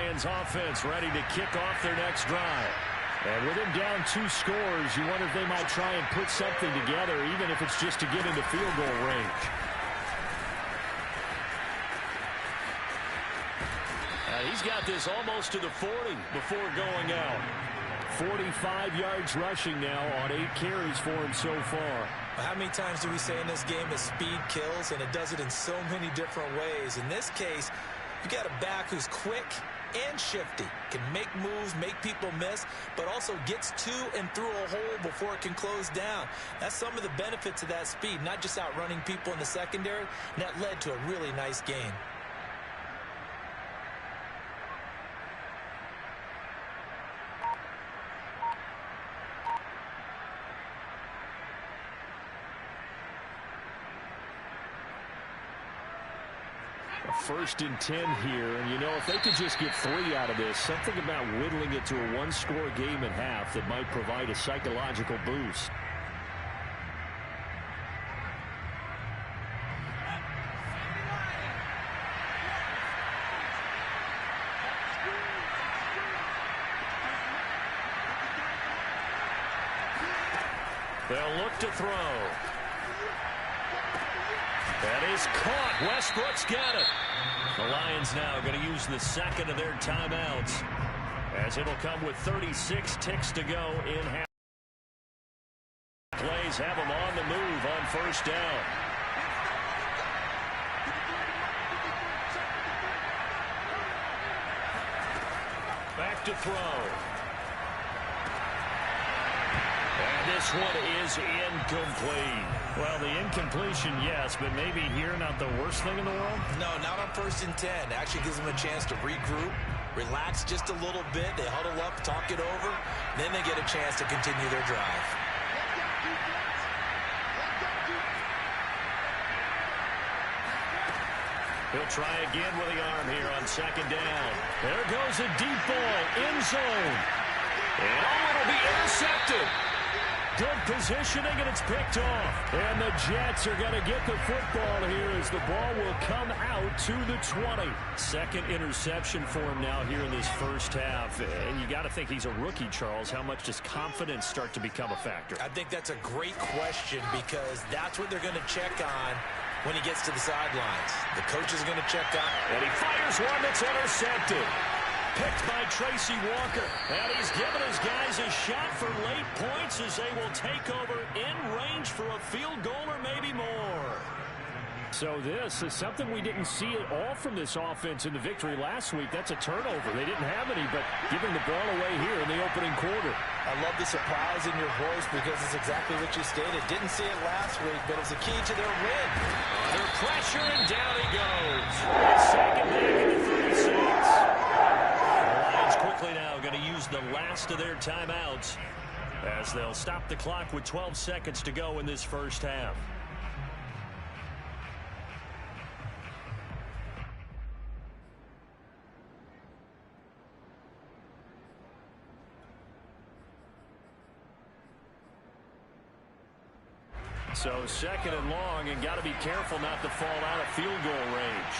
Lions offense ready to kick off their next drive. And with him down 2 scores, you wonder if they might try and put something together, even if it's just to get into field goal range. He's got this almost to the 40 before going out. 45 yards rushing now on 8 carries for him so far. How many times do we say in this game that speed kills, and it does it in so many different ways? In this case, you got a back who's quick and shifty, can make moves, make people miss, but also gets to and through a hole before it can close down. That's some of the benefits of that speed, not just outrunning people in the secondary, and that led to a really nice gain. First and 10 here, and you know, if they could just get 3 out of this, something about whittling it to a 1-score game at half that might provide a psychological boost. They'll look to throw. That is caught. Westbrook's got it. The Lions now going to use the second of their timeouts, as it'll come with 36 ticks to go in half. Plays have them on the move on first down. Back to throw. And this one is incomplete. Well, the incompletion, yes, but maybe here not the worst thing in the world? No, not on first and 10. Actually gives them a chance to regroup, relax just a little bit. They huddle up, talk it over. Then they get a chance to continue their drive. He'll try again with the arm here on second down. There goes a deep ball, end zone. And it'll be intercepted. Good positioning, and it's picked off. And the Jets are going to get the football here as the ball will come out to the 20. Second interception for him now here in this first half. And you got to think he's a rookie, Charles. How much does confidence start to become a factor? I think that's a great question, because that's what they're going to check on when he gets to the sidelines. The coach is going to check on. And he fires one that's intercepted. Picked by Tracy Walker. And he's given his guys a shot for late points as they will take over in range for a field goal or maybe more. So this is something we didn't see at all from this offense in the victory last week. That's a turnover. They didn't have any, but giving the ball away here in the opening quarter. I love the surprise in your voice, because it's exactly what you stated. Didn't see it last week, but it's a key to their win. Under pressure, and down he goes. Second back in the 36. Quickly now going to use the last of their timeouts as they'll stop the clock with 12 seconds to go in this first half. So second and long, and got to be careful not to fall out of field goal range.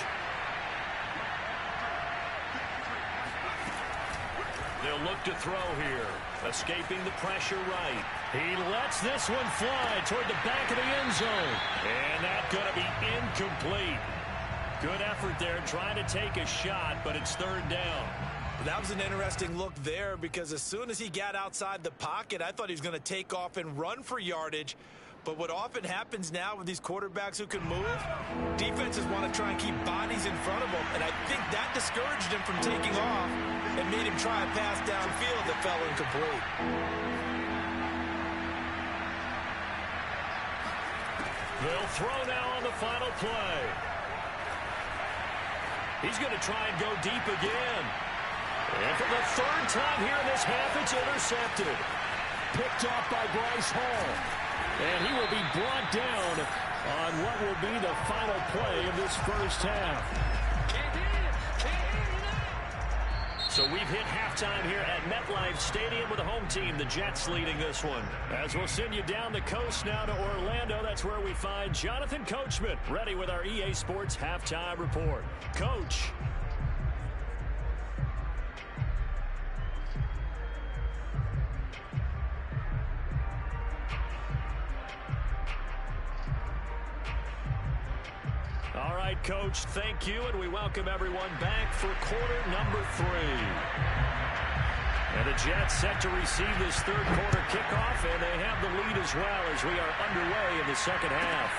They'll look to throw here. Escaping the pressure right. He lets this one fly toward the back of the end zone. And that's going to be incomplete. Good effort there trying to take a shot, but it's third down. That was an interesting look there, because as soon as he got outside the pocket, I thought he was going to take off and run for yardage. But what often happens now with these quarterbacks who can move, defenses want to try and keep bodies in front of them, and I think that discouraged him from taking off and made him try a pass downfield that fell incomplete. They'll throw now on the final play. He's going to try and go deep again. And for the third time here in this half, it's intercepted. Picked off by Bryce Hall. And he will be brought down on what will be the final play of this first half. So we've hit halftime here at MetLife Stadium with the home team, the Jets, leading this one. As we'll send you down the coast now to Orlando, that's where we find Jonathan Coachman, ready with our EA Sports halftime report. Coach. right, Coach, thank you, and we welcome everyone back for quarter number 3. And the Jets set to receive this third quarter kickoff, and they have the lead as well as we are underway in the second half.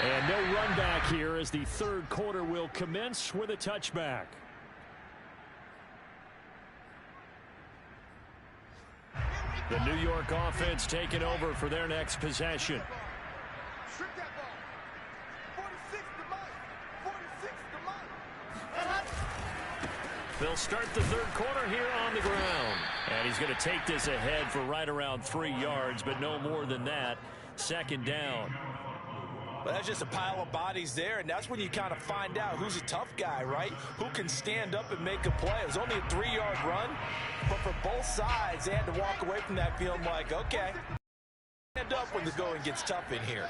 And no run back here as the third quarter will commence with a touchback. The New York offense taking over for their next possession. They'll start the third quarter here on the ground. And he's going to take this ahead for right around 3 yards, but no more than that. Second down. Well, that's just a pile of bodies there, and that's when you kind of find out who's a tough guy, right? Who can stand up and make a play. It was only a 3-yard run, but for both sides, they had to walk away from that feeling like, okay, stand up when the going gets tough in here.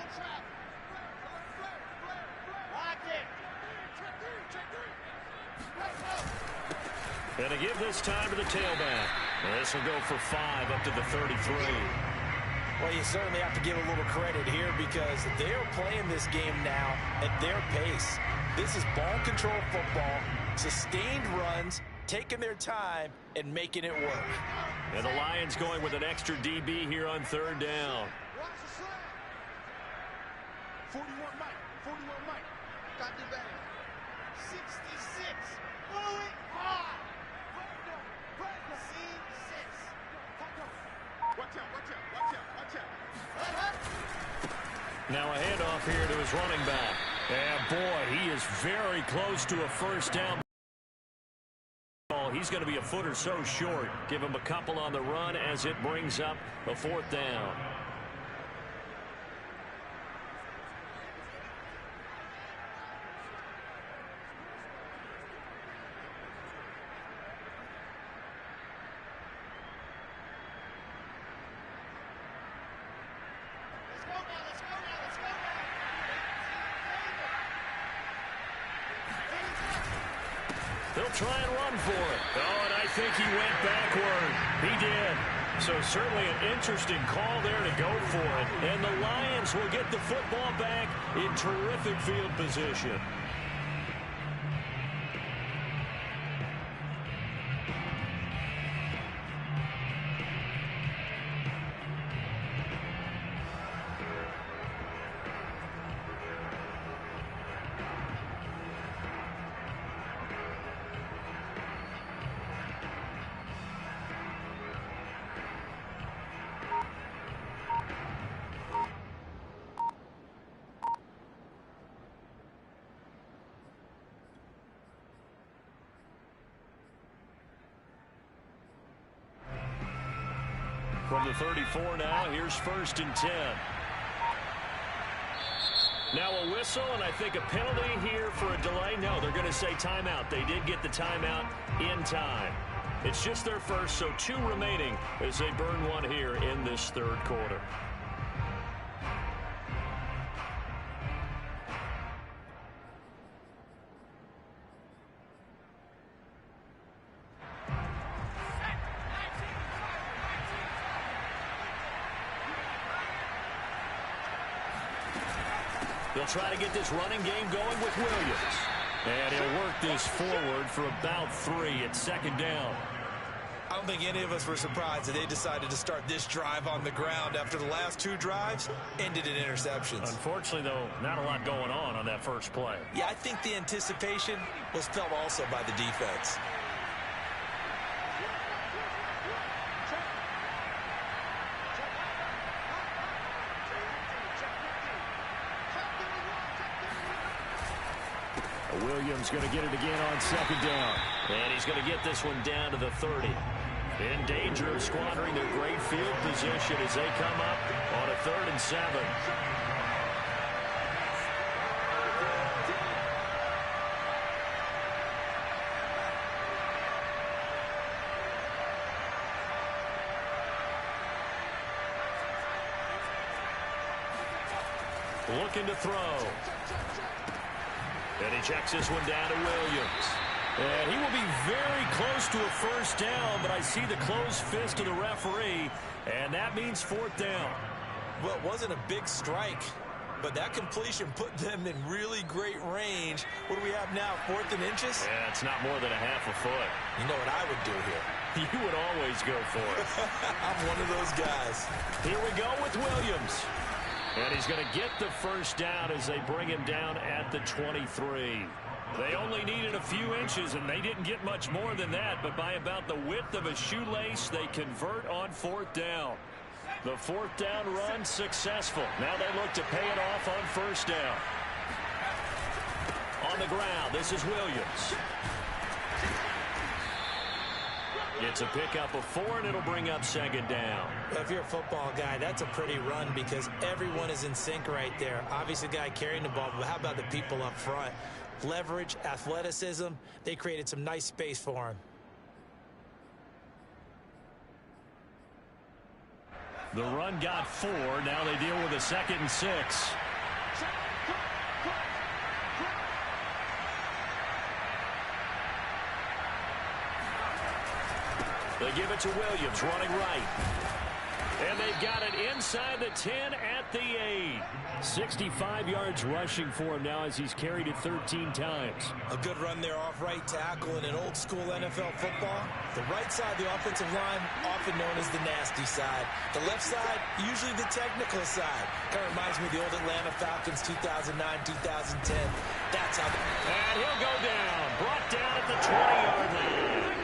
And to give this time to the tailback. And this will go for 5 up to the 33. Well, you certainly have to give a little credit here because they're playing this game now at their pace. This is ball control football, sustained runs, taking their time, and making it work. And the Lions going with an extra DB here on third down. 41 Mike. Got the bag. 66. Move it hard. Now a handoff here to his running back. And boy, he is very close to a first down. He's going to be a foot or so short. Give him a couple on the run as it brings up a fourth down. They'll try and run for it. Oh, and I think he went backward. He did. So certainly an interesting call there to go for it. And the Lions will get the football back in terrific field position. From the 34 now, here's 1st and 10. Now a whistle, and I think a penalty here for a delay. No, they're going to say timeout. They did get the timeout in time. It's just their first, so 2 remaining as they burn one here in this third quarter. They'll try to get this running game going with Williams. And he'll work this forward for about 3 at second down. I don't think any of us were surprised that they decided to start this drive on the ground after the last 2 drives ended in interceptions. Unfortunately, though, not a lot going on that first play. Yeah, I think the anticipation was felt also by the defense. Williams going to get it again on second down. And he's going to get this one down to the 30. In danger of squandering their great field position as they come up on a 3rd and 7. Looking to throw. And he checks this one down to Williams. And he will be very close to a first down, but I see the closed fist of the referee, and that means 4th down. Well, it wasn't a big strike, but that completion put them in really great range. What do we have now, 4th and inches? Yeah, it's not more than a half a foot. You know what I would do here? You would always go for it. I'm one of those guys. Here we go with Williams. And he's going to get the first down as they bring him down at the 23. They only needed a few inches, and they didn't get much more than that. But by about the width of a shoelace, they convert on 4th down. The 4th down run successful. Now they look to pay it off on 1st down. On the ground, this is Williams. It's a pickup of 4, and it'll bring up 2nd down. Well, if you're a football guy, that's a pretty run because everyone is in sync right there. Obviously, the guy carrying the ball, but how about the people up front? Leverage, athleticism, they created some nice space for him. The run got 4. Now they deal with a 2nd and 6. They give it to Williams, running right. And they've got it inside the 10 at the 8. 65 yards rushing for him now as he's carried it 13 times. A good run there off right tackle in an old-school NFL football. The right side, the offensive line, often known as the nasty side. The left side, usually the technical side. Kind of reminds me of the old Atlanta Falcons 2009, 2010. That's how. And he'll go down. Brought down at the 20-yard line.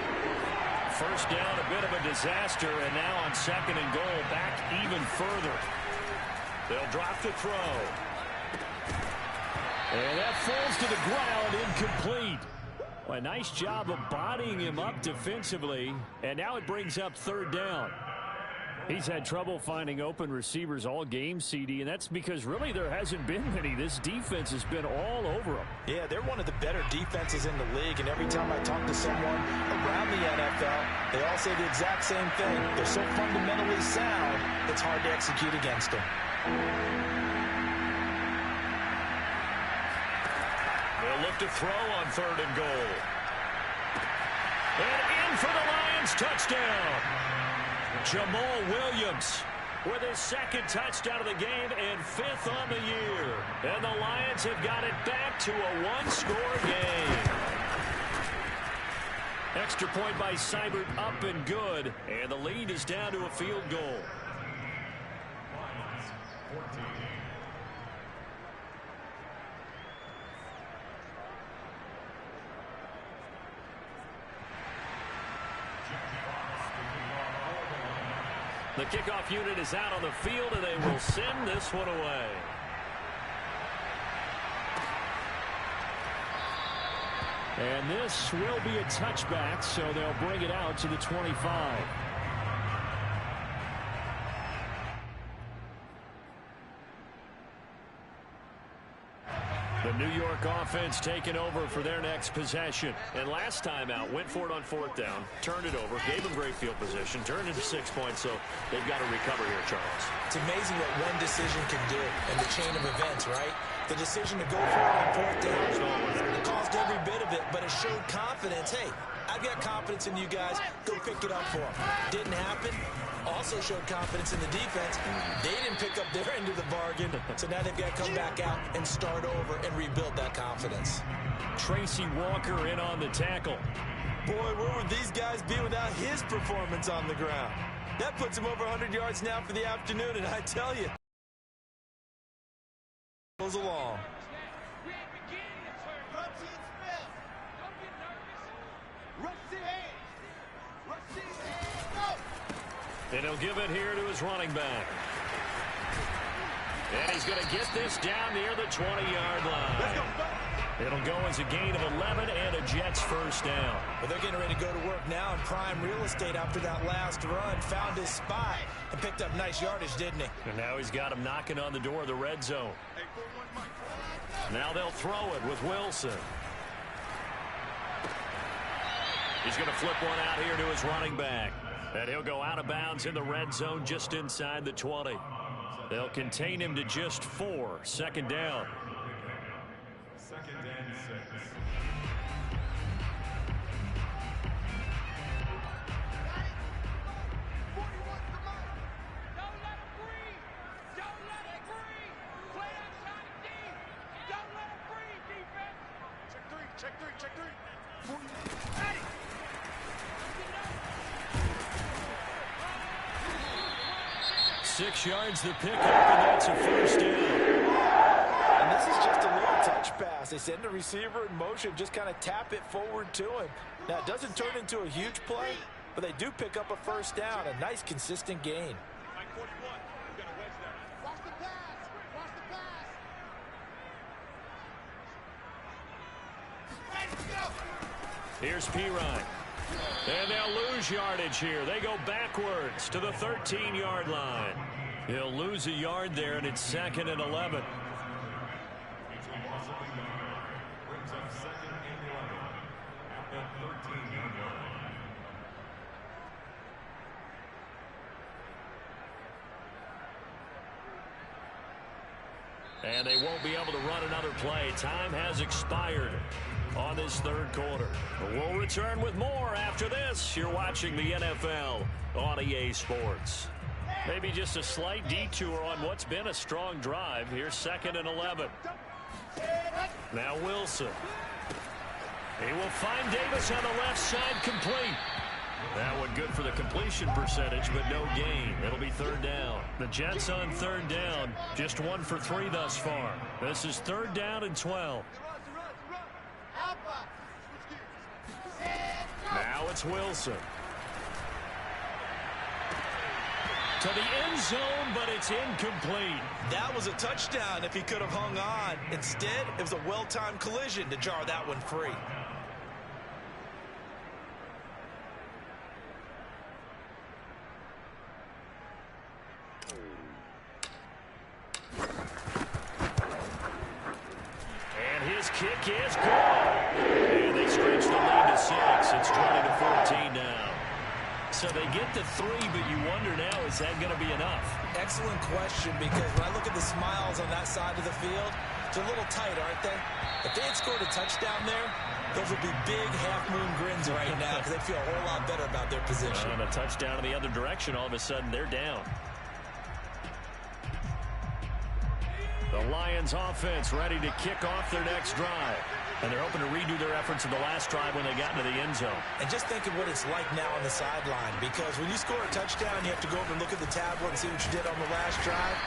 First down, a bit of a disaster, and now on 2nd and goal, back even further. They'll drop the throw. And that falls to the ground, incomplete. Well, a nice job of bodying him up defensively, and now it brings up 3rd down. He's had trouble finding open receivers all game, CD, and that's because really there hasn't been many. This defense has been all over them. Yeah, they're one of the better defenses in the league, and every time I talk to someone around the NFL, they all say the exact same thing. They're so fundamentally sound, it's hard to execute against them. They'll look to throw on 3rd and goal. And in for the Lions, touchdown. Jamal Williams with his 2nd touchdown of the game and 5th on the year. And the Lions have got it back to a 1-score game. Extra point by Seibert, up and good. And the lead is down to a field goal. The kickoff unit is out on the field, and they will send this one away. And this will be a touchback, so they'll bring it out to the 25. The New York offense taking over for their next possession. And last time out, went for it on 4th down, turned it over, gave them great field position, turned into 6 points, so they've got to recover here, Charles. It's amazing what one decision can do in the chain of events, right? The decision to go for it on 4th down, it caused every bit of it, but it showed confidence. Hey, I've got confidence in you guys. Go pick it up for them. Didn't happen. Also showed confidence in the defense. They didn't pick up their end of the bargain, so now they've got to come back out and start over and rebuild that confidence. Tracy Walker in on the tackle. Boy, where would these guys be without his performance on the ground? That puts him over 100 yards now for the afternoon, and I tell you, goes along. And he'll give it here to his running back. And he's going to get this down near the 20-yard line. It'll go as a gain of 11 and a Jets first down. Well, they're getting ready to go to work now in prime real estate after that last run. Found his spot and picked up nice yardage, didn't he? And now he's got him knocking on the door of the red zone. Now they'll throw it with Wilson. He's going to flip one out here to his running back. And he'll go out of bounds in the red zone just inside the 20. They'll contain him to just 4. 2nd down. 2nd and 6. Don't let him breathe. Don't let him breathe. Play outside. Check three. 6 yards the pickup, and that's a first down. And this is just a little touch pass. They send the receiver in motion, just kind of tap it forward to him. Now, it doesn't turn into a huge play, but they do pick up a first down, a nice, consistent gain. Watch the pass. Watch the pass. Here's Pirine. And they'll lose yardage here. They go backwards to the 13-yard line. He'll lose a yard there, and it's 2nd and 11. And they won't be able to run another play. Time has expired on this third quarter. We'll return with more after this. You're watching the NFL on EA Sports. Maybe just a slight detour on what's been a strong drive. Here's 2nd and 11. Now Wilson. He will find Davis on the left side, complete. That one good for the completion percentage, but no gain. It'll be 3rd down. The Jets on 3rd down, just 1 for 3 thus far. This is 3rd down and 12. Now it's Wilson. To the end zone, but it's incomplete. That was a touchdown if he could have hung on. Instead, it was a well-timed collision to jar that one free. Kick is good. And they stretch the lead to 6. It's 20-14 now. So they get to 3, but you wonder now, is that going to be enough? Excellent question, because when I look at the smiles on that side of the field, they're a little tight, aren't they? If they had scored a touchdown there, those would be big half-moon grins right now because they feel a whole lot better about their position. And a touchdown in the other direction, all of a sudden they're down. The Lions offense ready to kick off their next drive. And they're hoping to redo their efforts in the last drive when they got into the end zone. And just think of what it's like now on the sideline, because when you score a touchdown, you have to go over and look at the tablet and see what you did on the last drive.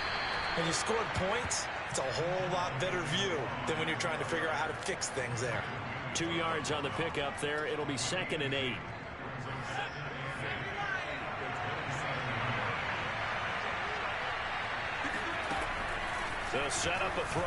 When you scored points, it's a whole lot better view than when you're trying to figure out how to fix things there. 2 yards on the pickup there. It'll be 2nd and 8. They'll set up a throw.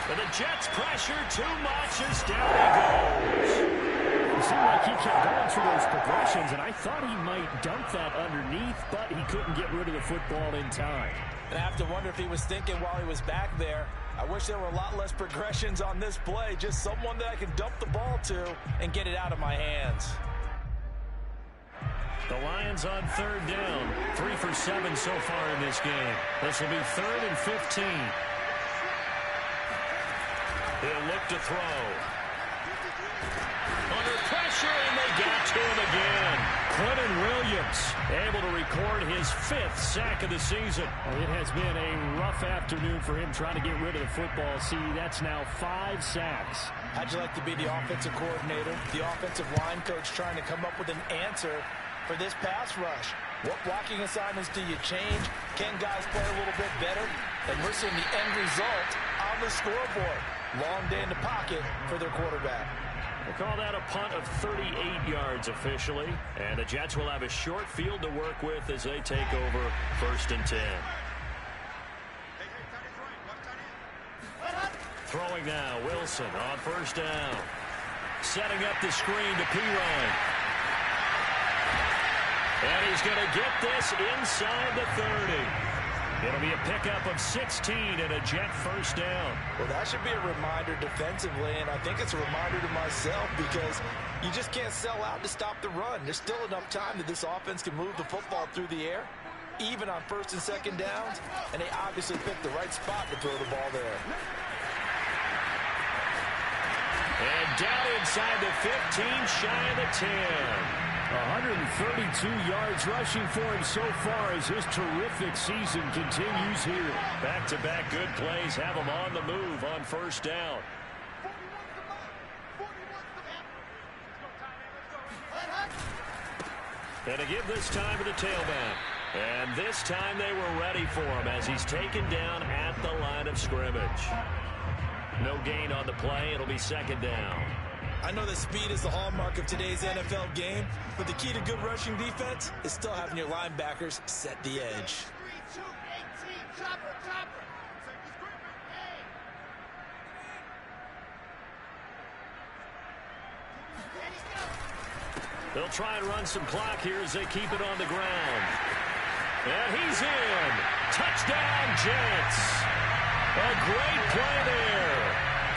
But the Jets pressure too much as down he goes. It seemed like he kept going through those progressions, and I thought he might dump that underneath, but he couldn't get rid of the football in time. And I have to wonder if he was thinking while he was back there, I wish there were a lot less progressions on this play, just someone that I can dump the ball to and get it out of my hands. The Lions on 3rd down. 3 for 7 so far in this game. This will be 3rd and 15. He'll look to throw. Under pressure, and they got to him again. Quentin Williams able to record his 5th sack of the season. Well, it has been a rough afternoon for him trying to get rid of the football. See, that's now 5 sacks. How'd you like to be the offensive coordinator, the offensive line coach trying to come up with an answer for this pass rush? What blocking assignments do you change? Can guys play a little bit better? And we're seeing the end result on the scoreboard. Long day in the pocket for their quarterback. We'll call that a punt of 38 yards officially. And the Jets will have a short field to work with as they take over 1st and 10. Throwing now, Wilson on 1st down. Setting up the screen to Pirine. And he's going to get this inside the 30. It'll be a pickup of 16 and a Jet 1st down. Well, that should be a reminder defensively, and I think it's a reminder to myself because you just can't sell out to stop the run. There's still enough time that this offense can move the football through the air, even on 1st and 2nd downs, and they obviously picked the right spot to throw the ball there. And down inside the 15, shy of the 10. 132 yards rushing for him so far as his terrific season continues here. Back-to-back good plays have him on the move on 1st down. And to give this time to the tailback. And this time they were ready for him as he's taken down at the line of scrimmage. No gain on the play. It'll be second down. I know that speed is the hallmark of today's NFL game, but the key to good rushing defense is still having your linebackers set the edge. 3, 2, 18, chopper, chopper. They'll try and run some clock here as they keep it on the ground. And he's in. Touchdown, Jets. A great play there.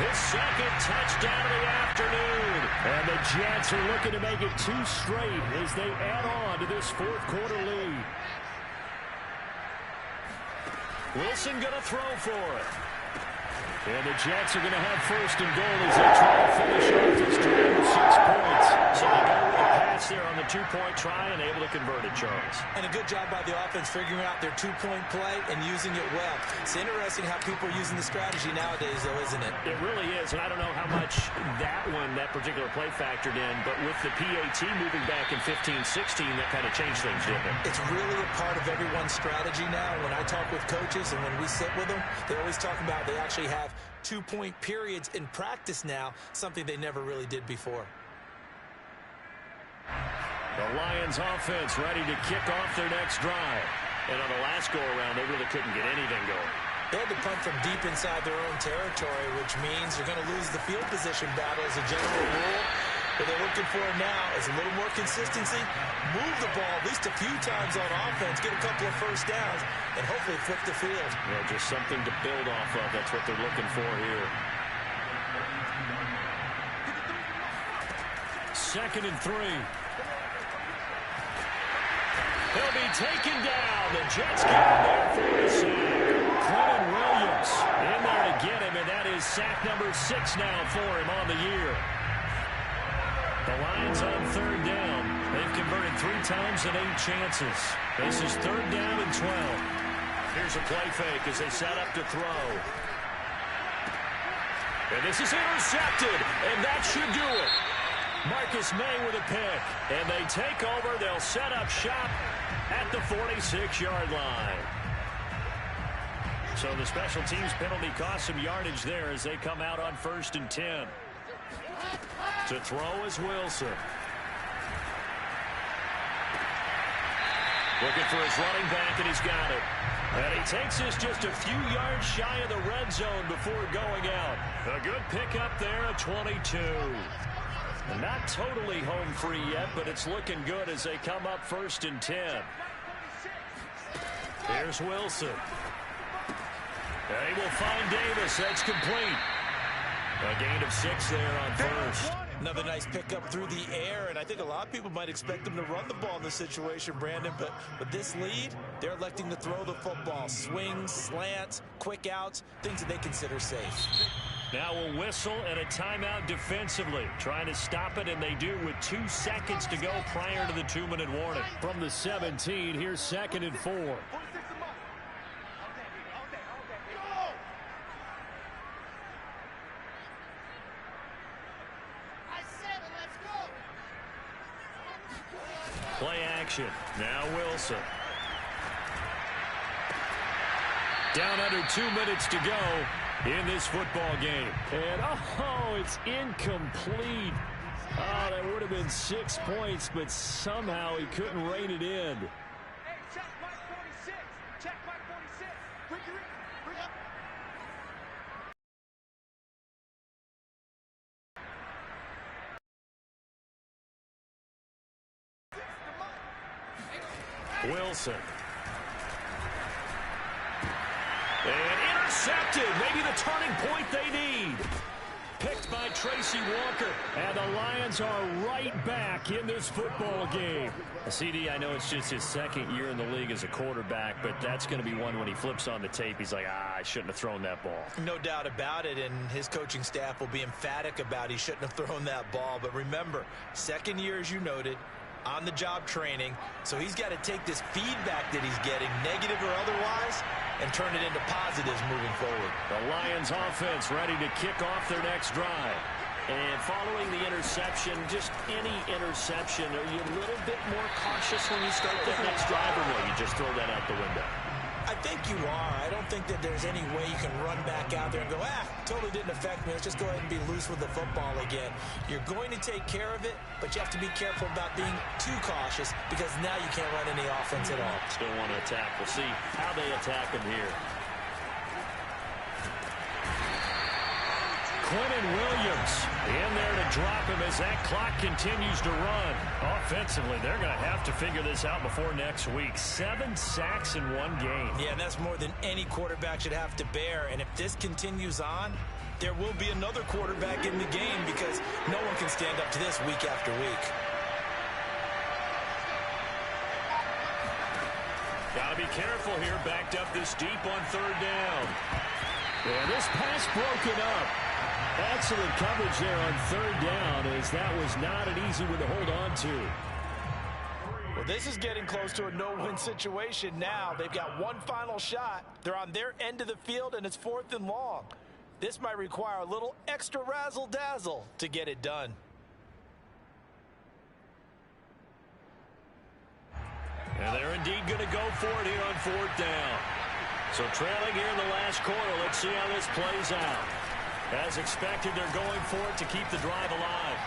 His second touchdown of the afternoon. And the Jets are looking to make it 2 straight as they add on to this fourth-quarter lead. Wilson going to throw for it. And the Jets are going to have first and goal as they try to finish off this drive with 6 points. So they go with the pass there on the 2-point try and able to convert it, Charles. And a good job by the offense figuring out their 2-point play and using it well. It's interesting how people are using the strategy nowadays, though, isn't it? It really is, and I don't know how much that particular play factored in, but with the PAT moving back in 15-16, that kind of changed things, didn't it? It's really a part of everyone's strategy now. When I talk with coaches and when we sit with them, they always talk about they actually have 2-point periods in practice now, something they never really did before. The Lions offense ready to kick off their next drive. And on the last go-around, they really couldn't get anything going. They had to punt from deep inside their own territory, which means they're going to lose the field position battle as a general rule. What they're looking for now is a little more consistency, move the ball at least a few times on offense, get a couple of first downs, and hopefully flip the field. Well, just something to build off of. That's what they're looking for here. 2nd and 3. He'll be taken down. The Jets get him there for the sack. Quentin Williams In there to get him, and that is sack number 6 now for him on the year. The Lions on 3rd down. They've converted 3 times and 8 chances. This is 3rd down and 12. Here's a play fake as they set up to throw. And this is intercepted, and that should do it. Marcus May with a pick, and they take over. They'll set up shop at the 46-yard line. So the special teams penalty cost some yardage there as they come out on 1st and 10. To throw is Wilson. Looking for his running back, and he's got it. And he takes this just a few yards shy of the red zone before going out. A good pickup there at 22. Not totally home free yet, but it's looking good as they come up 1st and 10. Here's Wilson. And he will find Davis. That's complete. A gain of 6 there on 1st. Another nice pickup through the air, and I think a lot of people might expect them to run the ball in this situation, Brandon, but with this lead, they're electing to throw the football. Swings, slants, quick outs, things that they consider safe. Now a whistle and a timeout defensively. Trying to stop it, and they do with 2 seconds to go prior to the 2-minute warning. From the 17, here's 2nd and 4. Play action. Now Wilson. Down under 2 minutes to go in this football game. And, it's incomplete. Oh, that would have been 6 points, but somehow he couldn't rein it in. Hey, check mark 46. Check mark 46. Bring up. Wilson. And intercepted. Maybe the turning point they need. Picked by Tracy Walker. And the Lions are right back in this football game. CD, I know it's just his 2nd year in the league as a quarterback, but that's going to be one when he flips on the tape. He's like, I shouldn't have thrown that ball. No doubt about it, and his coaching staff will be emphatic about he shouldn't have thrown that ball. But remember, 2nd year, as you noted, on-the-job training, so he's got to take this feedback that he's getting, negative or otherwise, and turn it into positives moving forward. The Lions offense ready to kick off their next drive. And following the interception, just any interception, are you a little bit more cautious when you start that next drive, or no, you just throw that out the window? I think you are. I don't think that there's any way you can run back out there and go, totally didn't affect me. Let's just go ahead and be loose with the football again. You're going to take care of it, but you have to be careful about being too cautious because now you can't run any offense at all. Still want to attack. We'll see how they attack him here. Quentin Williams in there to drop him as that clock continues to run. Offensively, they're going to have to figure this out before next week. 7 sacks in one game. Yeah, and that's more than any quarterback should have to bear. And if this continues on, there will be another quarterback in the game because no one can stand up to this week after week. Got to be careful here. Backed up this deep on 3rd down. And this pass broken up. Excellent coverage there on 3rd down, as that was not an easy one to hold on to. Well, this is getting close to a no-win situation now. They've got one final shot. They're on their end of the field, and it's 4th and long. This might require a little extra razzle-dazzle to get it done. And they're indeed going to go for it here on 4th down. So trailing here in the last quarter. Let's see how this plays out. As expected, they're going for it to keep the drive alive.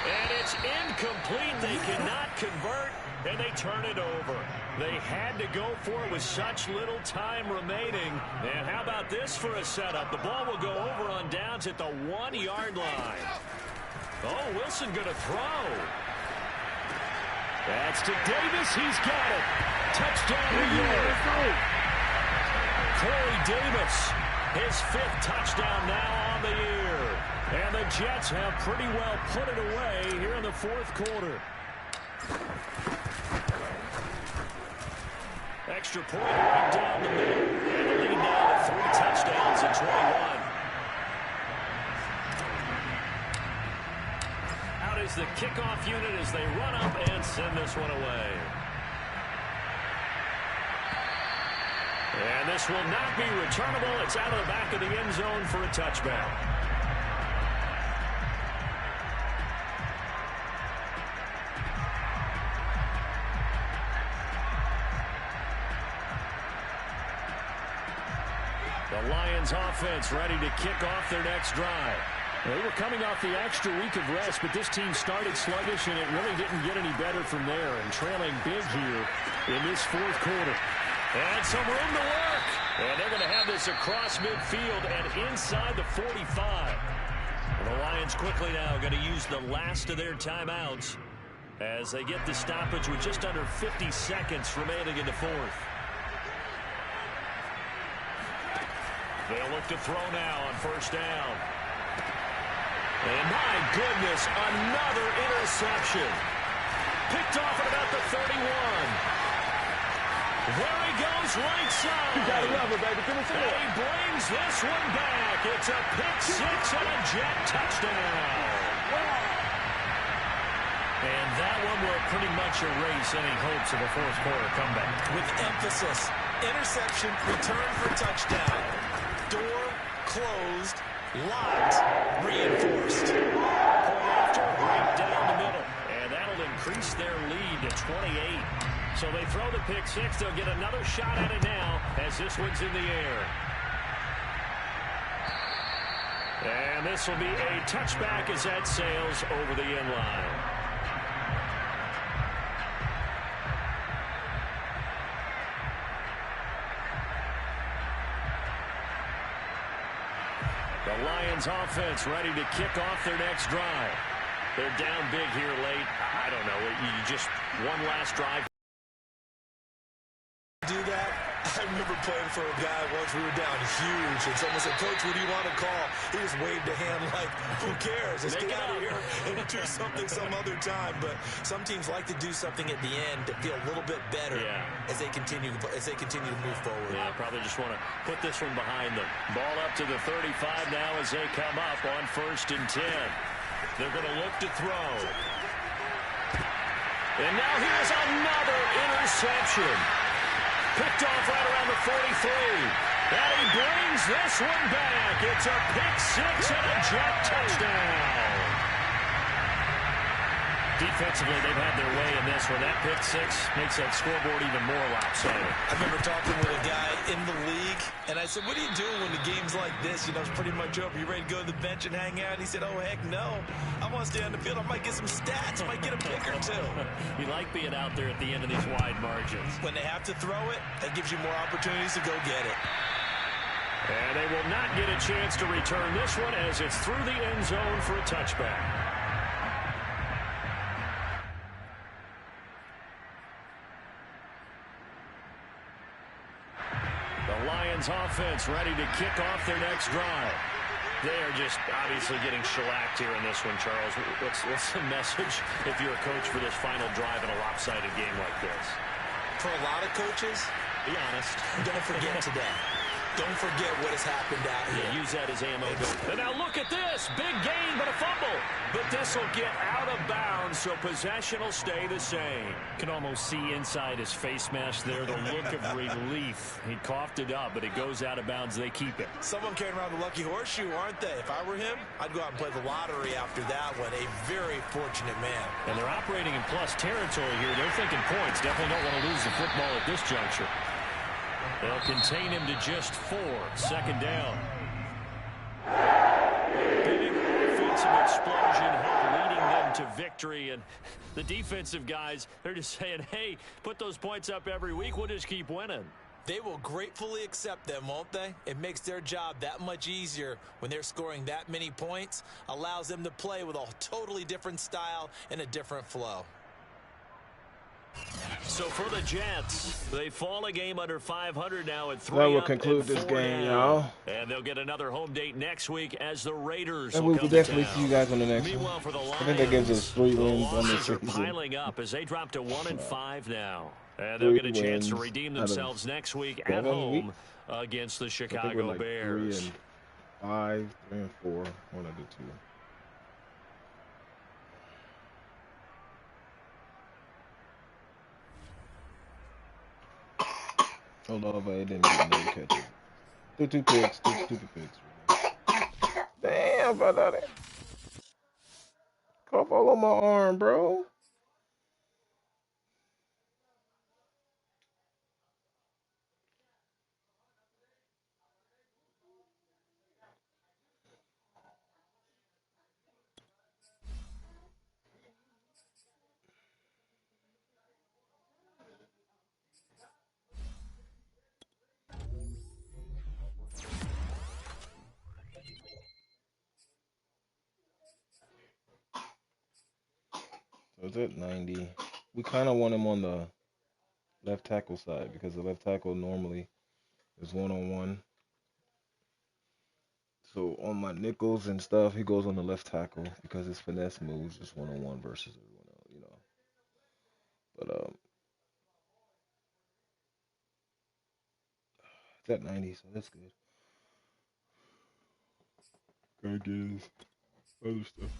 And it's incomplete. They cannot convert, and they turn it over. They had to go for it with such little time remaining. And how about this for a setup? The ball will go over on downs at the 1-yard line. Oh, Wilson going to throw. That's to Davis. He's got it. Touchdown, New York. Corey Davis. His 5th touchdown now on the year. And the Jets have pretty well put it away here in the 4th quarter. Extra point right down the middle. And the lead now to 3 touchdowns at 21. Out is the kickoff unit as they run up and send this one away. And this will not be returnable. It's out of the back of the end zone for a touchback. The Lions offense ready to kick off their next drive. They were coming off the extra week of rest, but this team started sluggish, and it really didn't get any better from there. And trailing big here in this 4th quarter. And some room to work. And they're going to have this across midfield and inside the 45. And the Lions quickly now going to use the last of their timeouts as they get the stoppage with just under 50 seconds remaining in the 4th. They'll look to throw now on 1st down. And my goodness, another interception. Picked off at about the 31. There he goes, right side. You gotta love it, baby. Give us a and he brings this one back. It's a pick 6 and a Jet touchdown. And that one will pretty much erase any hopes of a 4th quarter comeback. With emphasis, interception, return for touchdown. Door closed, locked, reinforced. Point after, right down the middle. And that'll increase their lead to 28. So they throw the pick 6. They'll get another shot at it now as this one's in the air. And this will be a touchback as that sails over the end line. The Lions offense ready to kick off their next drive. They're down big here late. I don't know. You just one last drive. Do that. I remember playing for a guy once. We were down huge, and someone said, "Coach, what do you want to call?" He just waved a hand like, "Who cares? Let's get out of here and do something some other time." But some teams like to do something at the end to feel a little bit better as they continue to move forward. Yeah, probably just want to put this one behind them. Ball up to the 35 now as they come up on 1st and 10. They're going to look to throw. And now here's another interception. Picked off right around the 43. And he brings this one back. It's a pick six and a jet touchdown. Defensively, they've had their way in this one. That pick six makes that scoreboard even more lopsided. I remember talking with a guy in the league, and I said, what are you doing when the game's like this? You know, it's pretty much over. You ready to go to the bench and hang out? And he said, oh, heck no. I want to stay on the field. I might get some stats. I might get a pick or two. You like being out there at the end of these wide margins. When they have to throw it, that gives you more opportunities to go get it. And they will not get a chance to return this one as it's through the end zone for a touchback. Lions offense ready to kick off their next drive. They are just obviously getting shellacked here in this one, Charles. What's the message if you're a coach for this final drive in a lopsided game like this? For a lot of coaches, be honest, don't forget today. Don't forget what has happened out here. Yeah, use that as ammo. And now look at this. Big gain, but a fumble. But this will get out of bounds, so possession will stay the same. Can almost see inside his face mask there, the look of relief. He coughed it up, but it goes out of bounds. They keep it. Someone carrying around the lucky horseshoe, aren't they? If I were him, I'd go out and play the lottery after that one. A very fortunate man. And they're operating in plus territory here. They're thinking points. Definitely don't want to lose the football at this juncture. They'll contain him to just 4. Second down. Big offensive explosion leading them to victory. And the defensive guys, they're just saying, hey, put those points up every week. We'll just keep winning. They will gratefully accept them, won't they? It makes their job that much easier when they're scoring that many points. Allows them to play with a totally different style and a different flow. So for the Jets, they fall a game under 500 now at 3 That will conclude this game, y'all. And they'll get another home date next week as the Raiders. And we will definitely see you guys on the next one. For the Lions, I think that gives us 3 wins on the season. Piling up as they drop to 1-5 now. And they'll get a chance to redeem themselves next week at home against the Chicago Bears. 3 and 5, 3 and 4. What did I do to you? Hold on, but it didn't get no catches. 2 picks, 2 stupid picks. Damn, brother. Cough all on my arm, bro. So it's at 90. We kind of want him on the left tackle side because the left tackle normally is one-on-one. So on my nickels and stuff, he goes on the left tackle because his finesse moves is one-on-one versus everyone else, you know. But it's at 90, so that's good. Gotta get his other stuff.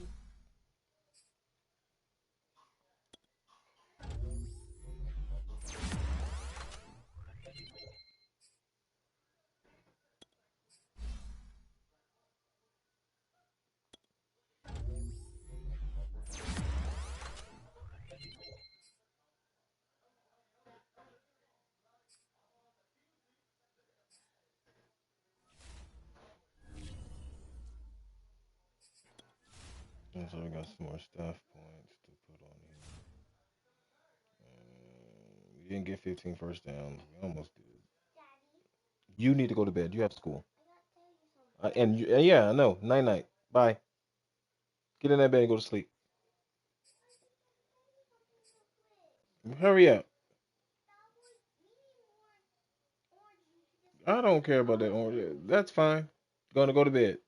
So we got some more staff points to put on here. We didn't get 15 first downs. We almost did. You need to go to bed. You have school. Yeah, I know. Night-night. Bye. Get in that bed and go to sleep. Hurry up. I don't care about that orange. That's fine. Gonna go to bed.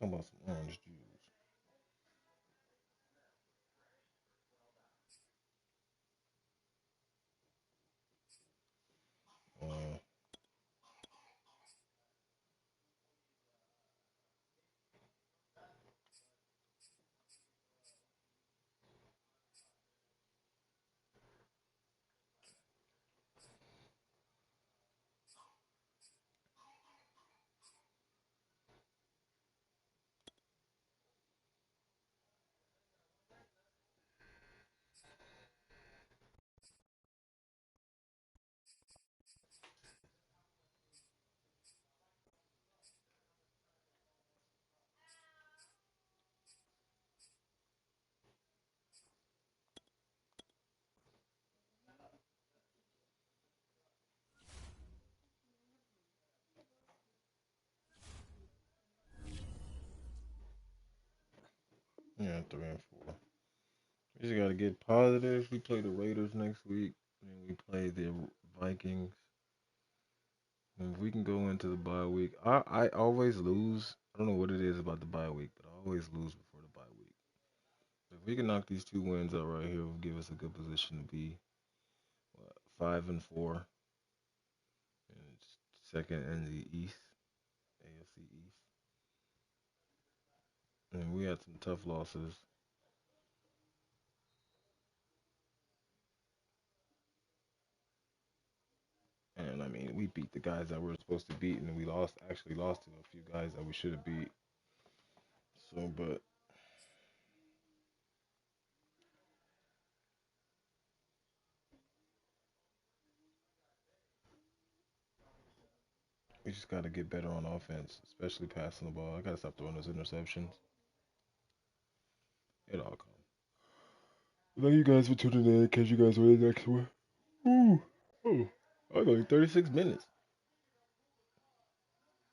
Talking about some orange juice. 3-4. We just gotta get positive. We play the Raiders next week, and we play the Vikings. And we can go into the bye week. I always lose. I don't know what it is about the bye week, but I always lose before the bye week. If we can knock these 2 wins out right here, it will give us a good position to be 5-4, and second in the East, AFC East. And we had some tough losses. And I mean, we beat the guys that we were supposed to beat, and we actually lost to a few guys that we should have beat. So, but we just got to get better on offense, especially passing the ball. I got to stop throwing those interceptions. It all comes. Thank you guys for tuning in. Catch you guys on the next one. Ooh. Oh, I got 36 minutes.